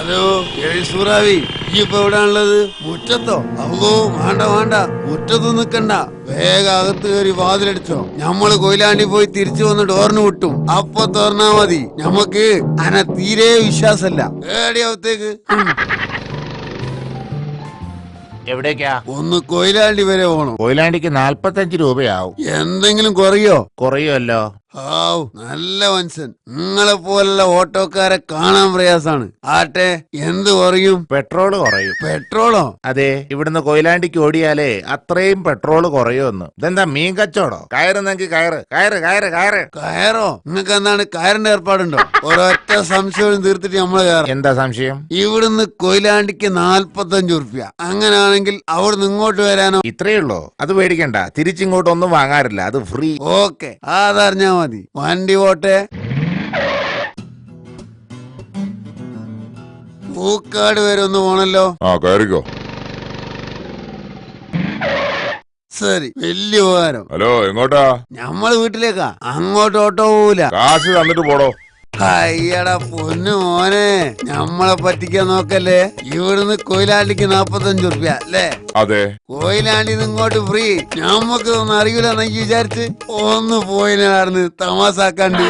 Hello സൂറാവി, ഈ ഇപ്പൊ എവിടാണുള്ളത്? മുറ്റത്തോ? അല്ലോ വേണ്ട വേണ്ട, മുറ്റത്ത് നിക്കണ്ട, വേഗം അകത്ത് കയറി വാതിലടിച്ചോ. ഞമ്മള് കൊയിലാണ്ടി പോയി തിരിച്ചു വന്ന് ഡോറിന് വിട്ടും അപ്പൊ തുറന്നാ മതി. ഞമ്മക്ക് അന തീരെ വിശ്വാസല്ല. ഏടിയകത്തേക്ക് എവിടേക്കാ? ഒന്ന് കൊയിലാണ്ടി വരെ പോണം. കൊയിലാണ്ടിക്ക് 45 രൂപയാവും. എന്തെങ്കിലും കുറയുമല്ലോ? ആവും. നല്ല മനുഷ്യൻ. നിങ്ങളെ പോലുള്ള ഓട്ടോക്കാരെ കാണാൻ പ്രയാസാണ്. ആട്ടെ, എന്ത് കുറയും? പെട്രോള് കുറയും. പെട്രോളോ? അതെ, ഇവിടുന്ന് കൊയിലാണ്ടിക്ക് ഓടിയാലേ അത്രയും പെട്രോള് കുറയുമെന്ന്. ഇതെന്താ മീൻ കച്ചോടോ? കയറുന്നെങ്കിൽ കയറ് കയറ് കയറ് കയറ്. കയറോ? നിങ്ങൾക്ക് എന്താണ് കയറിന്റെ ഏർപ്പാടുണ്ടോ? ഒരൊറ്റ സംശയം തീർത്തിട്ട് നമ്മള് കയറാം. എന്താ സംശയം? ഇവിടുന്ന് കൊയിലാണ്ടിക്ക് 45 ഉറുപ്പ്യ. അങ്ങനാണെങ്കിൽ അവിടുന്ന് ഇങ്ങോട്ട് വരാനോ? ഇത്രയേ ഉള്ളൂ. അത് പേടിക്കണ്ട, തിരിച്ചിങ്ങോട്ടൊന്നും വാങ്ങാറില്ല, അത് ഫ്രീ. ഓക്കെ, അതറിഞ്ഞാ മതി. വണ്ടി പോട്ടെ. പൂക്കാട് വരെ ഒന്ന് പോണല്ലോ. കയറിക്കോ. ശരി, വലിയ ഉപകാരം. ഹലോ, എങ്ങോട്ടാ? ഞമ്മള് വീട്ടിലേക്കാ. അങ്ങോട്ട് ഓട്ടോ പോവൂല. കാശ് തന്നിട്ട് പോടോ. അയ്യടാ പൊന്നു മോനെ, ഞമ്മളെ പറ്റിക്കാൻ നോക്കല്ലേ. ഇവിടുന്ന് കൊയിലാണ്ടിക്ക് 45 ഉറുപ്പ്യ അല്ലേ? അതെ. കൊയിലാണ്ടിന്ന് ഇങ്ങോട്ട് ഫ്രീ. ഞമ്മക്ക് ഒന്നും അറിയില്ല എന്നൊക്കെ വിചാരിച്ച് ഒന്ന് പോയിനാർന്ന് തമാസാക്കാണ്ട്.